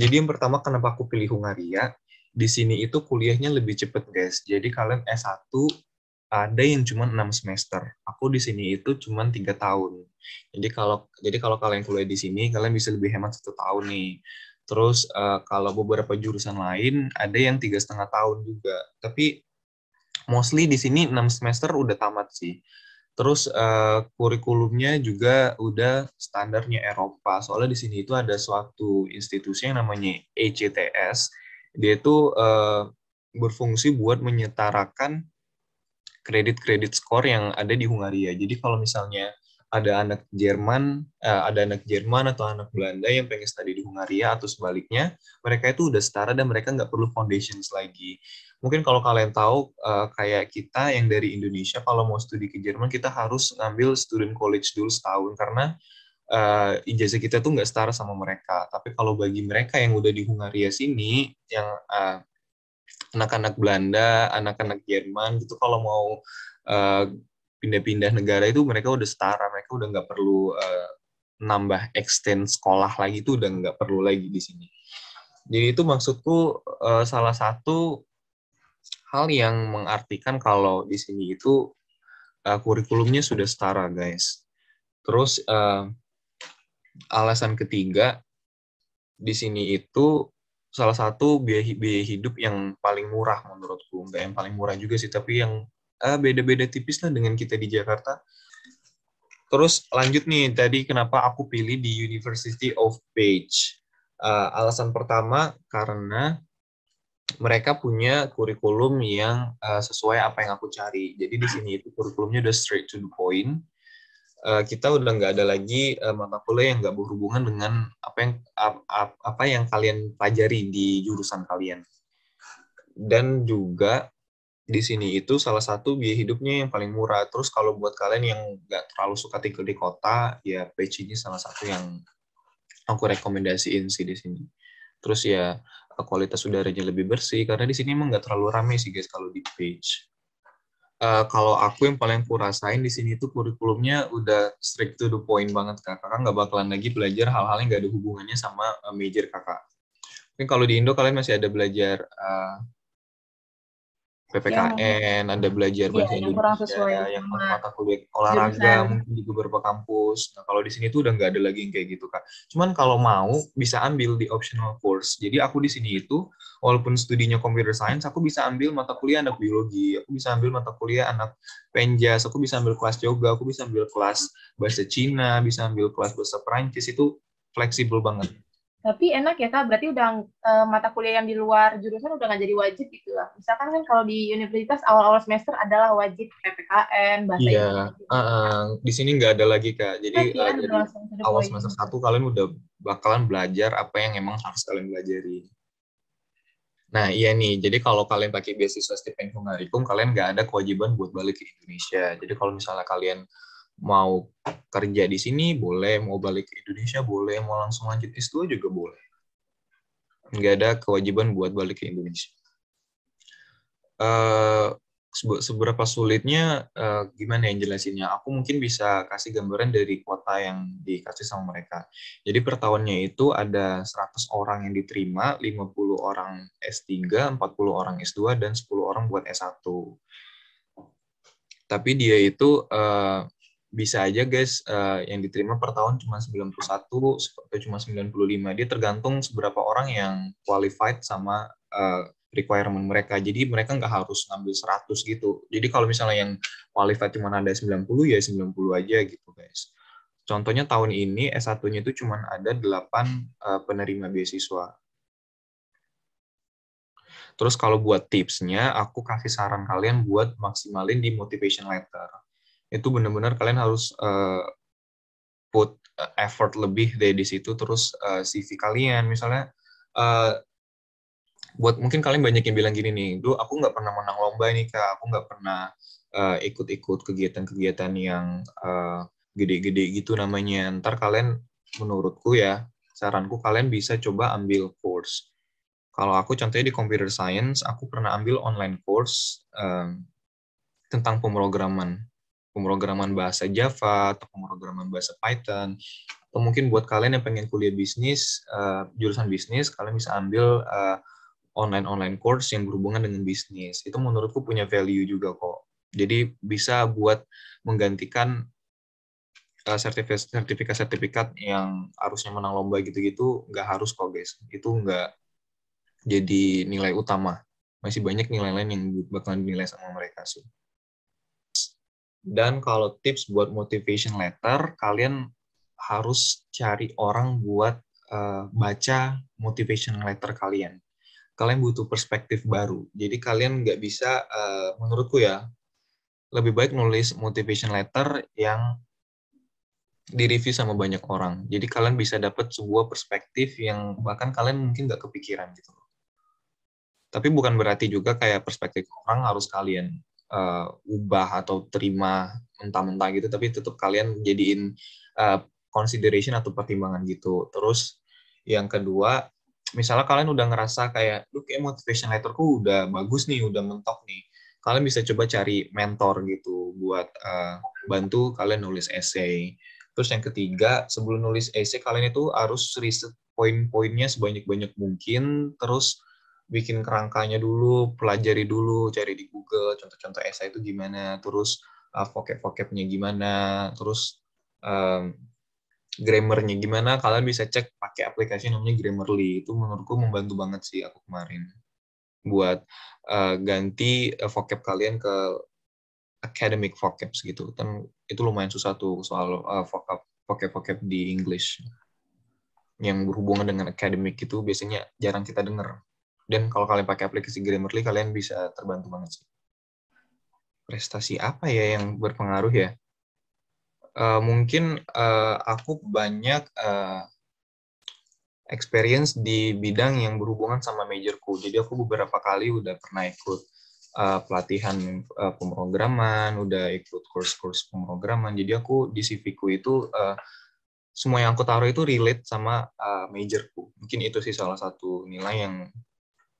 Jadi yang pertama kenapa aku pilih Hungaria, di sini itu kuliahnya lebih cepet guys. Jadi kalian S1 ada yang cuma 6 semester. Aku di sini itu cuma 3 tahun. Jadi kalau kalian kuliah di sini, kalian bisa lebih hemat 1 tahun nih. Terus kalau beberapa jurusan lain ada yang 3,5 tahun juga. Tapi mostly di sini 6 semester udah tamat sih. Terus kurikulumnya juga udah standarnya Eropa. Soalnya di sini itu ada suatu institusi yang namanya ECTS. Dia itu berfungsi buat menyetarakan kredit-kredit skor yang ada di Hungaria. Jadi kalau misalnya ada anak Jerman atau anak Belanda yang pengen studi di Hungaria atau sebaliknya, mereka itu udah setara dan mereka nggak perlu foundations lagi. Mungkin kalau kalian tahu, kayak kita yang dari Indonesia, kalau mau studi ke Jerman, kita harus ngambil student college dulu setahun, karena ijazah kita tuh nggak setara sama mereka. Tapi kalau bagi mereka yang udah di Hungaria sini, yang anak-anak Belanda, anak-anak Jerman gitu, kalau mau pindah-pindah negara itu mereka udah setara, mereka udah nggak perlu nambah extend sekolah lagi, itu udah nggak perlu lagi di sini. Jadi itu maksudku salah satu hal yang mengartikan kalau di sini itu kurikulumnya sudah setara guys. Terus alasan ketiga, di sini itu salah satu biaya hidup yang paling murah menurutku. Nggak yang paling murah juga sih, tapi yang beda-beda tipis lah dengan kita di Jakarta. Terus lanjut nih, tadi kenapa aku pilih di University of Page. Alasan pertama, karena mereka punya kurikulum yang sesuai apa yang aku cari. Jadi di sini itu kurikulumnya udah straight to the point. Kita udah nggak ada lagi mata kuliah yang nggak berhubungan dengan apa yang kalian pelajari di jurusan kalian. Dan juga di sini itu salah satu biaya hidupnya yang paling murah. Terus kalau buat kalian yang nggak terlalu suka tinggal di kota, ya Page ini salah satu yang aku rekomendasiin sih di sini. Terus ya kualitas udaranya lebih bersih, karena di sini emang nggak terlalu ramai sih guys kalau di Page. Kalau aku yang paling aku rasain di sini tuh kurikulumnya udah strict to the point banget kak. Kakak nggak bakalan lagi belajar hal-hal yang nggak ada hubungannya sama major kakak. Mungkin kalau di Indo kalian masih ada belajar PPKN, ada belajar bahasa yang kurang Indonesia, sesuai yang sama mata kuliah olahraga jurusan. mungkin di beberapa kampus. Nah, kalau di sini tuh udah nggak ada lagi yang kayak gitu, Kak. Cuman kalau mau, bisa ambil di optional course. Jadi aku di sini itu, walaupun studinya computer science, aku bisa ambil mata kuliah anak biologi, aku bisa ambil mata kuliah anak penjas, aku bisa ambil kelas yoga, aku bisa ambil kelas bahasa Cina, bisa ambil kelas bahasa Perancis, itu fleksibel banget. Tapi enak ya Kak, berarti udah mata kuliah yang di luar jurusan udah nggak jadi wajib gitu lah. Misalkan kan kalau di universitas awal-awal semester adalah wajib PPKN, bahasa Iya, Inggris. di sini nggak ada lagi Kak. Jadi Enak ya, udah dari langsung to the awal point semester gitu. 1 kalian udah bakalan belajar apa yang emang harus kalian pelajari. Nah iya nih, jadi kalau kalian pakai beasiswa Stipendium Hungarikum, kalian nggak ada kewajiban buat balik ke Indonesia. Jadi kalau misalnya kalian mau kerja di sini, boleh. Mau balik ke Indonesia, boleh. Mau langsung lanjut S2 juga boleh. Nggak ada kewajiban buat balik ke Indonesia. Seberapa sulitnya, gimana yang jelasinnya? Aku mungkin bisa kasih gambaran dari kuota yang dikasih sama mereka. Jadi per tahunnya itu ada 100 orang yang diterima, 50 orang S3, 40 orang S2, dan 10 orang buat S1. Tapi dia itu bisa aja guys, yang diterima per tahun cuma 91 atau cuma 95. Dia tergantung seberapa orang yang qualified sama requirement mereka. Jadi mereka nggak harus ngambil 100 gitu. Jadi kalau misalnya yang qualified cuma ada 90, ya 90 aja gitu guys. Contohnya tahun ini S1-nya itu cuma ada 8 penerima beasiswa. Terus kalau buat tipsnya, aku kasih saran kalian buat maksimalin di motivation letter. Itu benar-benar kalian harus put effort lebih deh di situ. Terus CV kalian, misalnya buat mungkin kalian banyak yang bilang gini nih, dulu aku nggak pernah menang lomba nih kak, aku nggak pernah ikut-ikut kegiatan-kegiatan yang gede-gede gitu namanya. Ntar kalian, menurutku ya, saranku kalian bisa coba ambil course. Kalau aku contohnya di computer science, aku pernah ambil online course tentang pemrograman bahasa Java atau pemrograman bahasa Python. Atau mungkin buat kalian yang pengen kuliah bisnis, jurusan bisnis, kalian bisa ambil online course yang berhubungan dengan bisnis. Itu menurutku punya value juga kok. Jadi bisa buat menggantikan sertifikat-sertifikat yang harusnya menang lomba gitu-gitu, nggak harus kok guys. Itu nggak jadi nilai utama. Masih banyak nilai lain yang bakalan dinilai sama mereka sih. Dan kalau tips buat motivation letter, kalian harus cari orang buat baca motivation letter kalian. Kalian butuh perspektif baru. Jadi kalian nggak bisa, menurutku ya, lebih baik nulis motivation letter yang di-review sama banyak orang. Jadi kalian bisa dapat sebuah perspektif yang bahkan kalian mungkin nggak kepikiran gitu. Tapi bukan berarti juga kayak perspektif orang harus kalian ubah atau terima mentah-mentah gitu, tapi tetap kalian jadiin consideration atau pertimbangan gitu. Terus yang kedua, misalnya kalian udah ngerasa kayak, kayak motivation letterku udah bagus nih, udah mentok nih. Kalian bisa coba cari mentor gitu buat bantu kalian nulis essay. Terus yang ketiga, sebelum nulis essay, kalian itu harus riset poin-poinnya sebanyak-banyak mungkin, terus bikin kerangkanya dulu, pelajari dulu, cari di Google, contoh-contoh essay itu gimana, terus vocab-vocabnya gimana, terus grammarnya gimana, kalian bisa cek pakai aplikasi namanya Grammarly. Itu menurutku membantu banget sih aku kemarin buat ganti vocab kalian ke academic vocabs gitu. Kan itu lumayan susah tuh soal vocab di English yang berhubungan dengan academic itu biasanya jarang kita dengar. Dan kalau kalian pakai aplikasi Grammarly, kalian bisa terbantu banget sih. Prestasi apa ya yang berpengaruh ya? Mungkin aku banyak experience di bidang yang berhubungan sama majorku. Jadi aku beberapa kali udah pernah ikut pelatihan pemrograman, udah ikut course-course pemrograman. Jadi aku di CV-ku itu semua yang aku taruh itu relate sama majorku. Mungkin itu sih salah satu nilai yang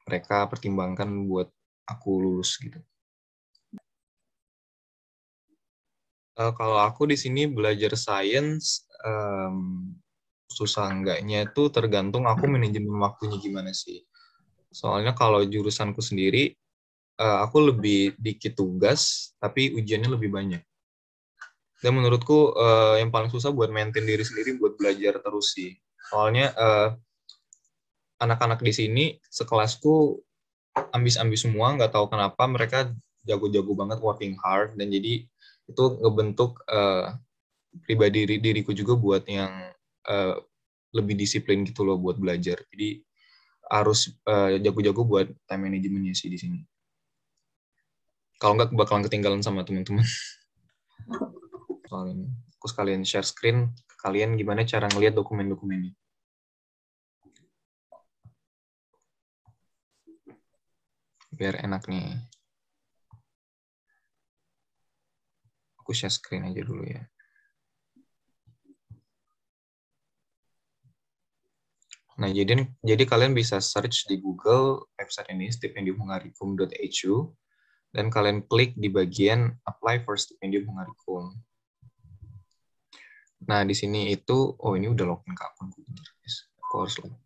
mereka pertimbangkan buat aku lulus gitu. Kalau aku di sini belajar sains, susah enggaknya itu tergantung aku manajemen waktunya gimana sih. Soalnya kalau jurusanku sendiri, aku lebih dikit tugas, tapi ujiannya lebih banyak. Dan menurutku yang paling susah buat maintain diri sendiri buat belajar terus sih. Soalnya anak-anak di sini sekelasku ambis-ambis semua, nggak tahu kenapa mereka jago-jago banget working hard, dan jadi itu ngebentuk pribadi diriku juga buat yang lebih disiplin gitu loh buat belajar. Jadi harus jago-jago buat time managementnya sih di sini. Kalau nggak bakalan ketinggalan sama teman-teman. Aku sekalian share screen ke kalian gimana cara ngelihat dokumen-dokumennya. Biar enak nih. Aku share screen aja dulu ya. Nah, jadi kalian bisa search di Google website ini stipendiumhungarikum.edu dan kalian klik di bagian apply for stipendium Hungarikum. Nah, di sini itu ini udah login ke akun Google. Aku harus login.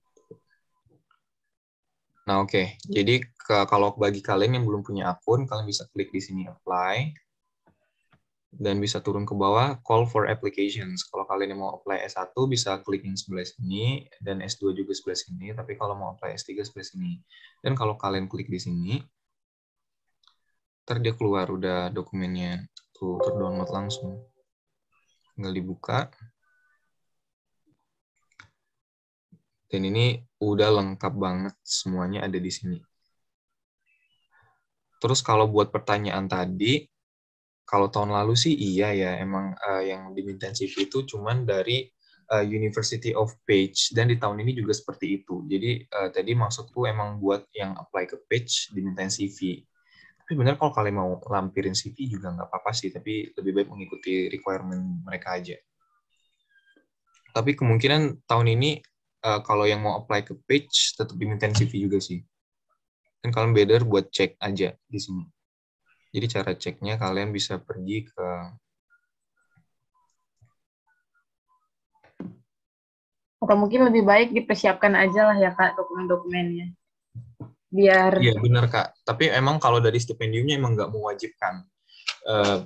Nah, oke. Jadi kalau bagi kalian yang belum punya akun, kalian bisa klik di sini apply. Dan bisa turun ke bawah call for applications. Kalau kalian yang mau apply S1 bisa klik yang sebelah sini, dan S2 juga sebelah sini, tapi kalau mau apply S3 sebelah sini. Dan kalau kalian klik di sini, ntar dia keluar udah dokumennya, tuh terdownload langsung. Tinggal dibuka. Dan ini udah lengkap banget, semuanya ada di sini. Terus kalau buat pertanyaan tadi, kalau tahun lalu sih iya ya, emang yang diminta CV itu cuman dari University of Page, dan di tahun ini juga seperti itu. Jadi tadi maksudku emang buat yang apply ke Page diminta CV. Tapi benar kalau kalian mau lampirin CV juga nggak apa-apa sih, tapi lebih baik mengikuti requirement mereka aja. Tapi kemungkinan tahun ini kalau yang mau apply ke Page tetap diminta CV juga sih. Dan kalian better buat cek aja di sini. Jadi cara ceknya kalian bisa pergi ke Atau mungkin lebih baik dipersiapkan aja lah ya Kak dokumen-dokumennya. Biar Iya benar Kak. Tapi emang kalau dari stipendiumnya emang nggak mewajibkan.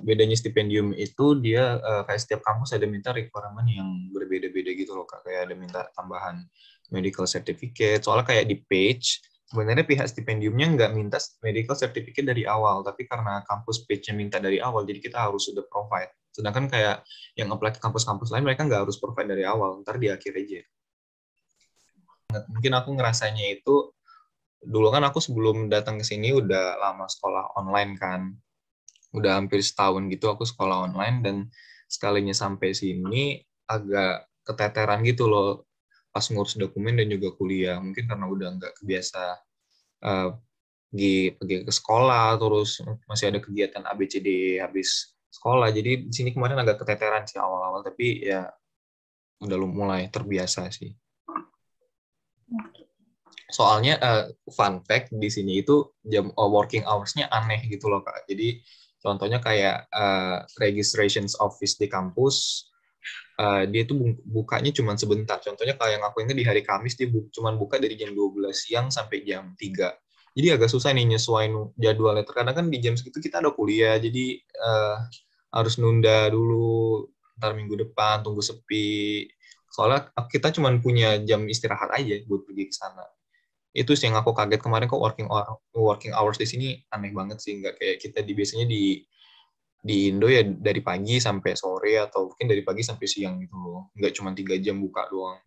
Bedanya stipendium itu dia kayak setiap kampus ada minta requirement yang berbeda-beda gitu loh Kak. Kayak ada minta tambahan medical certificate. Soalnya kayak di page, sebenarnya pihak stipendiumnya nggak minta medical certificate dari awal. Tapi karena kampus page-nya minta dari awal, jadi kita harus sudah provide. Sedangkan kayak yang apply ke kampus-kampus lain, mereka nggak harus provide dari awal. Ntar di akhir aja. Mungkin aku ngerasanya itu, dulu kan aku sebelum datang ke sini udah lama sekolah online kan. Udah hampir setahun gitu aku sekolah online, dan sekalinya sampai sini agak keteteran gitu loh pas ngurus dokumen dan juga kuliah. Mungkin karena udah nggak kebiasa uh, pergi ke sekolah, terus masih ada kegiatan ABCD habis sekolah. Jadi di sini kemarin agak keteteran sih awal-awal, tapi ya udah mulai terbiasa sih. Soalnya fun fact di sini itu jam working hours-nya aneh gitu loh Kak. Jadi contohnya kayak registrations office di kampus, dia tuh bukanya cuma sebentar. Contohnya kayak yang aku ingat di hari Kamis dia cuma buka dari jam 12 siang sampai jam 3. Jadi agak susah nih nyesuaiin jadwalnya. Terkadang kan di jam segitu kita ada kuliah, jadi harus nunda dulu, ntar minggu depan tunggu sepi. Soalnya kita cuma punya jam istirahat aja buat pergi ke sana. Itu sih yang aku kaget kemarin, kok working hours di sini aneh banget sih, nggak kayak kita biasanya di Indo ya dari pagi sampai sore atau mungkin dari pagi sampai siang gitu loh, nggak cuma 3 jam buka doang.